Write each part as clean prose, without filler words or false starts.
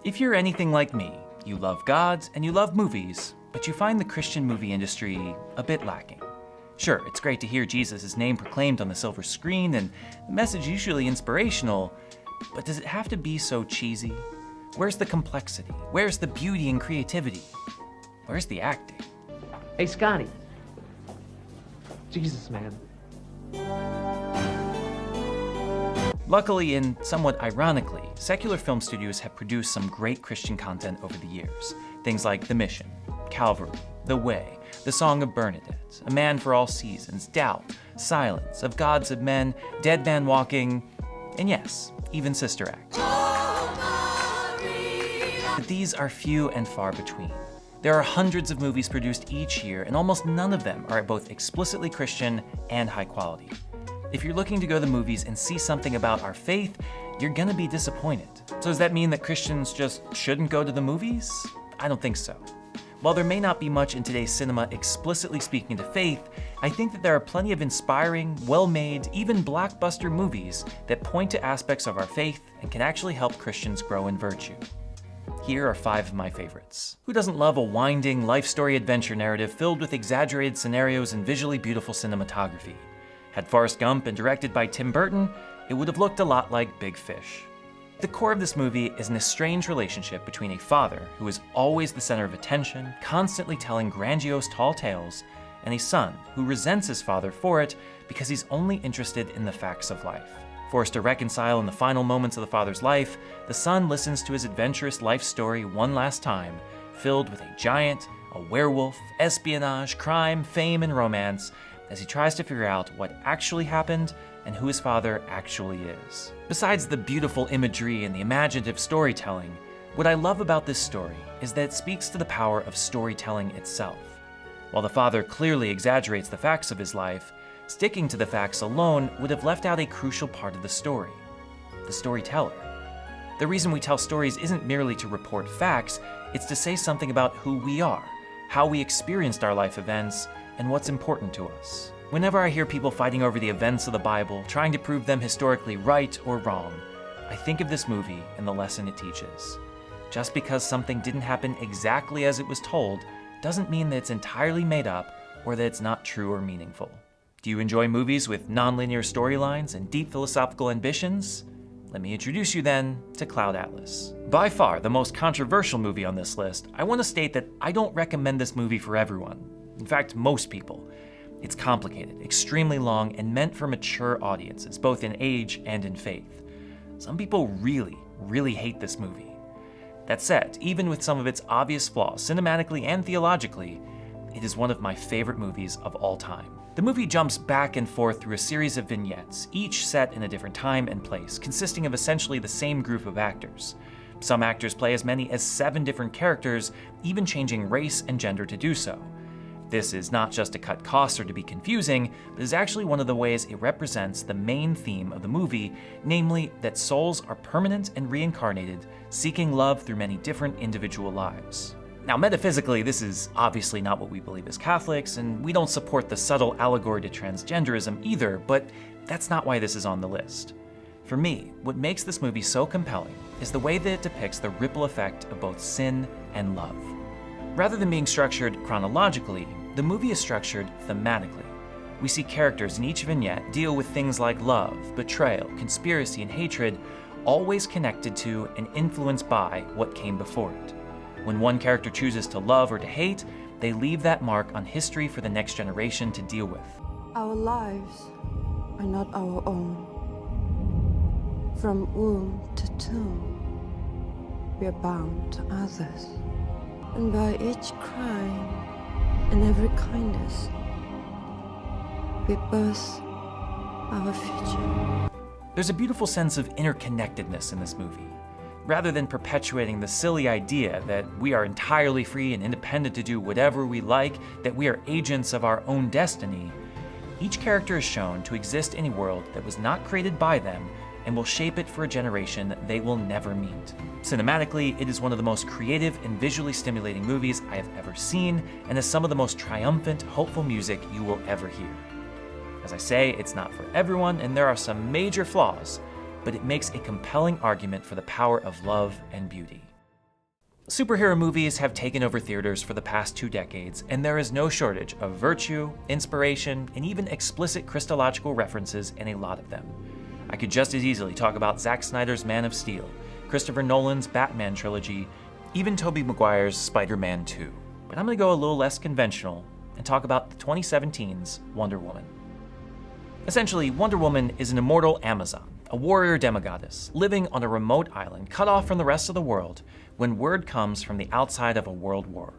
If you're anything like me, you love gods and you love movies, but you find the Christian movie industry a bit lacking. Sure, it's great to hear Jesus' name proclaimed on the silver screen and the message usually inspirational, but does it have to be so cheesy? Where's the complexity? Where's the beauty and creativity? Where's the acting? Hey, Scotty. Jesus, man. Luckily, and somewhat ironically, secular film studios have produced some great Christian content over the years. Things like The Mission, Calvary, The Way, The Song of Bernadette, A Man for All Seasons, Doubt, Silence, Of Gods of Men, Dead Man Walking, and yes, even Sister Act. But these are few and far between. There are hundreds of movies produced each year, and almost none of them are both explicitly Christian and high quality. If you're looking to go to the movies and see something about our faith, you're gonna be disappointed. So does that mean that Christians just shouldn't go to the movies? I don't think so. While there may not be much in today's cinema explicitly speaking to faith, I think that there are plenty of inspiring, well-made, even blockbuster movies that point to aspects of our faith and can actually help Christians grow in virtue. Here are 5 of my favorites. Who doesn't love a winding, life story adventure narrative filled with exaggerated scenarios and visually beautiful cinematography? Had Forrest Gump been directed by Tim Burton, it would have looked a lot like Big Fish. The core of this movie is an estranged relationship between a father who is always the center of attention, constantly telling grandiose tall tales, and a son who resents his father for it because he's only interested in the facts of life. Forced to reconcile in the final moments of the father's life, the son listens to his adventurous life story one last time, filled with a giant, a werewolf, espionage, crime, fame, and romance, as he tries to figure out what actually happened and who his father actually is. Besides the beautiful imagery and the imaginative storytelling, what I love about this story is that it speaks to the power of storytelling itself. While the father clearly exaggerates the facts of his life, sticking to the facts alone would have left out a crucial part of the story: the storyteller. The reason we tell stories isn't merely to report facts, it's to say something about who we are, how we experienced our life events, and what's important to us. Whenever I hear people fighting over the events of the Bible, trying to prove them historically right or wrong, I think of this movie and the lesson it teaches. Just because something didn't happen exactly as it was told doesn't mean that it's entirely made up or that it's not true or meaningful. Do you enjoy movies with nonlinear storylines and deep philosophical ambitions? Let me introduce you then to Cloud Atlas. By far the most controversial movie on this list, I want to state that I don't recommend this movie for everyone. In fact, most people. It's complicated, extremely long, and meant for mature audiences, both in age and in faith. Some people really hate this movie. That said, even with some of its obvious flaws, cinematically and theologically, it is one of my favorite movies of all time. The movie jumps back and forth through a series of vignettes, each set in a different time and place, consisting of essentially the same group of actors. Some actors play as many as 7 different characters, even changing race and gender to do so. This is not just to cut costs or to be confusing, but is actually one of the ways it represents the main theme of the movie, namely that souls are permanent and reincarnated, seeking love through many different individual lives. Now, metaphysically, this is obviously not what we believe as Catholics, and we don't support the subtle allegory to transgenderism either, but that's not why this is on the list. For me, what makes this movie so compelling is the way that it depicts the ripple effect of both sin and love. Rather than being structured chronologically, the movie is structured thematically. We see characters in each vignette deal with things like love, betrayal, conspiracy, and hatred, always connected to and influenced by what came before it. When one character chooses to love or to hate, they leave that mark on history for the next generation to deal with. Our lives are not our own. From womb to tomb, we are bound to others. And by each crime and every kindness, we birth our future. There's a beautiful sense of interconnectedness in this movie. Rather than perpetuating the silly idea that we are entirely free and independent to do whatever we like, that we are agents of our own destiny, each character is shown to exist in a world that was not created by them and will shape it for a generation that they will never meet. Cinematically, it is one of the most creative and visually stimulating movies I have ever seen, and has some of the most triumphant, hopeful music you will ever hear. As I say, it's not for everyone, and there are some major flaws, but it makes a compelling argument for the power of love and beauty. Superhero movies have taken over theaters for the past 2 decades, and there is no shortage of virtue, inspiration, and even explicit Christological references in a lot of them. I could just as easily talk about Zack Snyder's Man of Steel, Christopher Nolan's Batman trilogy, even Tobey Maguire's Spider-Man 2. But I'm gonna go a little less conventional and talk about the 2017's Wonder Woman. Essentially, Wonder Woman is an immortal Amazon, a warrior demigoddess, living on a remote island cut off from the rest of the world when word comes from the outside of a world war.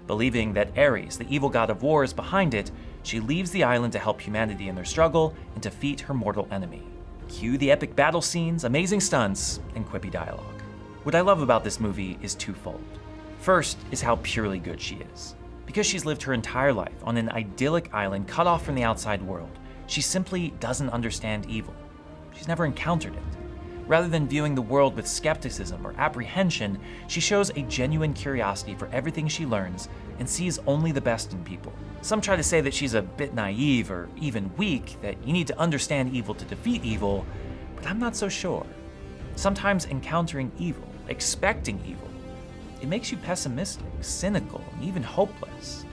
Believing that Ares, the evil god of war, is behind it, she leaves the island to help humanity in their struggle and defeat her mortal enemy. Cue the epic battle scenes, amazing stunts, and quippy dialogue. What I love about this movie is twofold. First is how purely good she is. Because she's lived her entire life on an idyllic island cut off from the outside world, she simply doesn't understand evil. She's never encountered it. Rather than viewing the world with skepticism or apprehension, she shows a genuine curiosity for everything she learns and sees only the best in people. Some try to say that she's a bit naive or even weak, that you need to understand evil to defeat evil, but I'm not so sure. Sometimes encountering evil, expecting evil, it makes you pessimistic, cynical, and even hopeless.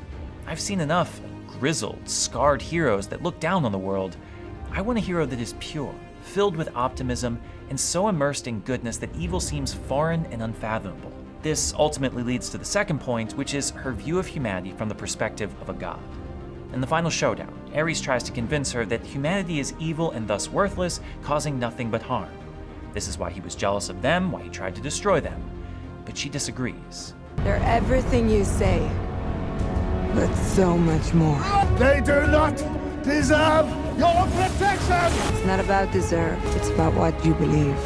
I've seen enough grizzled, scarred heroes that look down on the world. I want a hero that is pure, filled with optimism, and so immersed in goodness that evil seems foreign and unfathomable. This ultimately leads to the second point, which is her view of humanity from the perspective of a god. In the final showdown, Ares tries to convince her that humanity is evil and thus worthless, causing nothing but harm. This is why he was jealous of them, why he tried to destroy them. But she disagrees. They're everything you say, but so much more. They do not deserve your protection! It's not about deserve, it's about what you believe.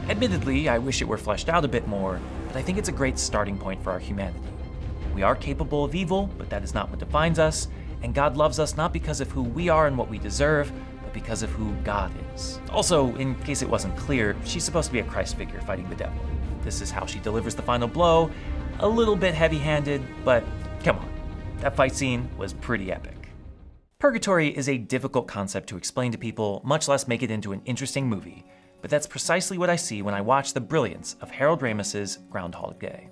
Admittedly, I wish it were fleshed out a bit more, but I think it's a great starting point for our humanity. We are capable of evil, but that is not what defines us, and God loves us not because of who we are and what we deserve, but because of who God is. Also, in case it wasn't clear, she's supposed to be a Christ figure fighting the devil. This is how she delivers the final blow. A little bit heavy-handed, but come on, that fight scene was pretty epic. Purgatory is a difficult concept to explain to people, much less make it into an interesting movie, but that's precisely what I see when I watch the brilliance of Harold Ramis's Groundhog Day.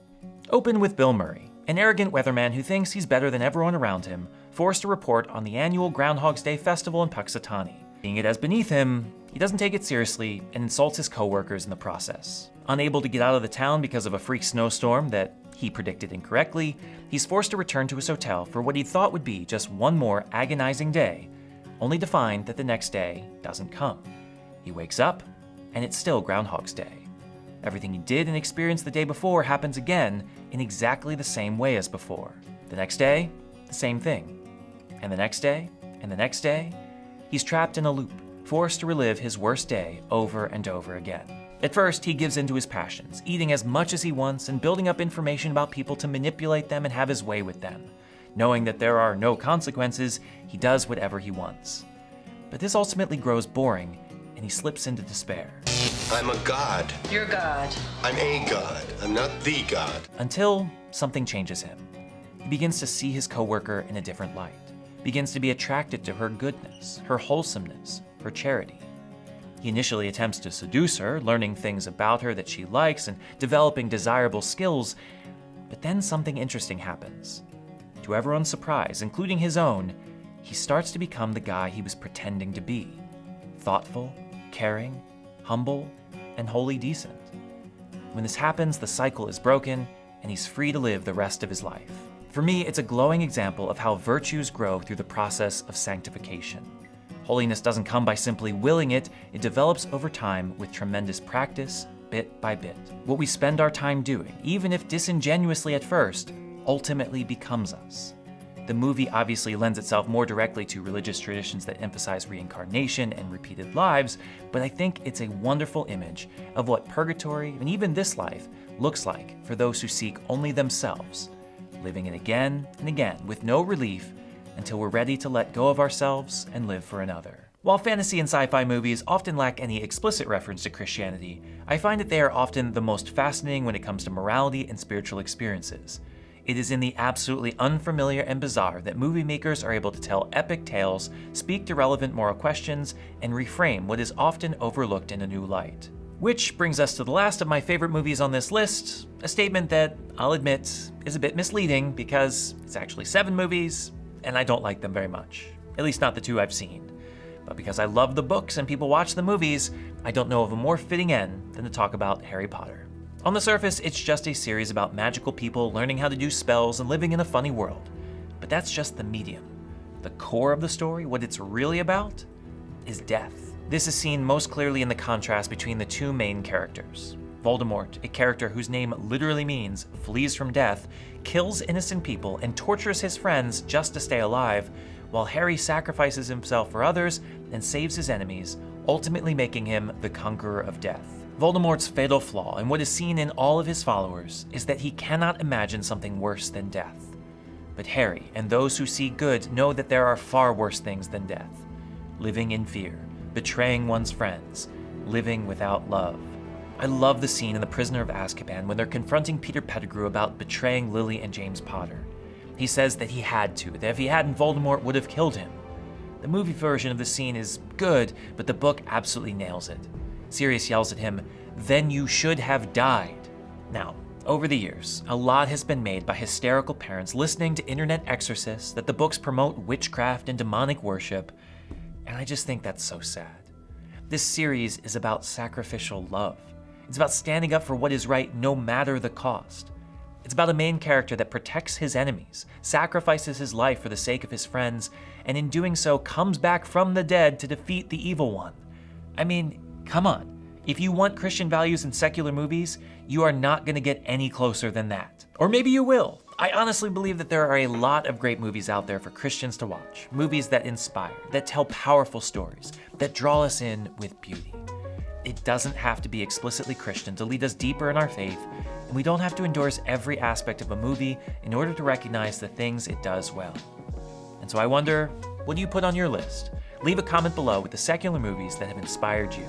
Open with Bill Murray, an arrogant weatherman who thinks he's better than everyone around him, forced to report on the annual Groundhog's Day festival in Puxatawny. Seeing it as beneath him, he doesn't take it seriously and insults his co-workers in the process. Unable to get out of the town because of a freak snowstorm that he predicted incorrectly, he's forced to return to his hotel for what he thought would be just one more agonizing day, only to find that the next day doesn't come. He wakes up, and it's still Groundhog's Day. Everything he did and experienced the day before happens again in exactly the same way as before. The next day, the same thing. And the next day, and the next day, he's trapped in a loop, forced to relive his worst day over and over again. At first, he gives in to his passions, eating as much as he wants and building up information about people to manipulate them and have his way with them. Knowing that there are no consequences, he does whatever he wants. But this ultimately grows boring, and he slips into despair. I'm a god. You're God. I'm a god. I'm not the god. Until something changes him. He begins to see his coworker in a different light, begins to be attracted to her goodness, her wholesomeness, her charity. He initially attempts to seduce her, learning things about her that she likes and developing desirable skills, but then something interesting happens. To everyone's surprise, including his own, he starts to become the guy he was pretending to be. Thoughtful, caring, humble, and wholly decent. When this happens, the cycle is broken, and he's free to live the rest of his life. For me, it's a glowing example of how virtues grow through the process of sanctification. Holiness doesn't come by simply willing it, it develops over time with tremendous practice, bit by bit. What we spend our time doing, even if disingenuously at first, ultimately becomes us. The movie obviously lends itself more directly to religious traditions that emphasize reincarnation and repeated lives, but I think it's a wonderful image of what purgatory, and even this life, looks like for those who seek only themselves, living it again and again with no relief until we're ready to let go of ourselves and live for another. While fantasy and sci-fi movies often lack any explicit reference to Christianity, I find that they are often the most fascinating when it comes to morality and spiritual experiences. It is in the absolutely unfamiliar and bizarre that movie makers are able to tell epic tales, speak to relevant moral questions, and reframe what is often overlooked in a new light. Which brings us to the last of my favorite movies on this list, a statement that, I'll admit, is a bit misleading because it's actually 7 movies, and I don't like them very much. At least not the 2 I've seen. But because I love the books and people watch the movies, I don't know of a more fitting end than to talk about Harry Potter. On the surface, it's just a series about magical people learning how to do spells and living in a funny world. But that's just the medium. The core of the story, what it's really about, is death. This is seen most clearly in the contrast between the 2 main characters. Voldemort, a character whose name literally means flees from death, kills innocent people and tortures his friends just to stay alive, while Harry sacrifices himself for others and saves his enemies, ultimately making him the conqueror of death. Voldemort's fatal flaw, and what is seen in all of his followers, is that he cannot imagine something worse than death. But Harry and those who see good know that there are far worse things than death. Living in fear, betraying one's friends, living without love. I love the scene in The Prisoner of Azkaban when they're confronting Peter Pettigrew about betraying Lily and James Potter. He says that he had to, that if he hadn't, Voldemort would have killed him. The movie version of the scene is good, but the book absolutely nails it. Sirius yells at him, "Then you should have died." Now, over the years, a lot has been made by hysterical parents listening to internet exorcists that the books promote witchcraft and demonic worship, and I just think that's so sad. This series is about sacrificial love. It's about standing up for what is right no matter the cost. It's about a main character that protects his enemies, sacrifices his life for the sake of his friends, and in doing so comes back from the dead to defeat the evil one. I mean, come on. If you want Christian values in secular movies, you are not going to get any closer than that. Or maybe you will. I honestly believe that there are a lot of great movies out there for Christians to watch. Movies that inspire, that tell powerful stories, that draw us in with beauty. It doesn't have to be explicitly Christian to lead us deeper in our faith, and we don't have to endorse every aspect of a movie in order to recognize the things it does well. And so I wonder, what do you put on your list? Leave a comment below with the secular movies that have inspired you.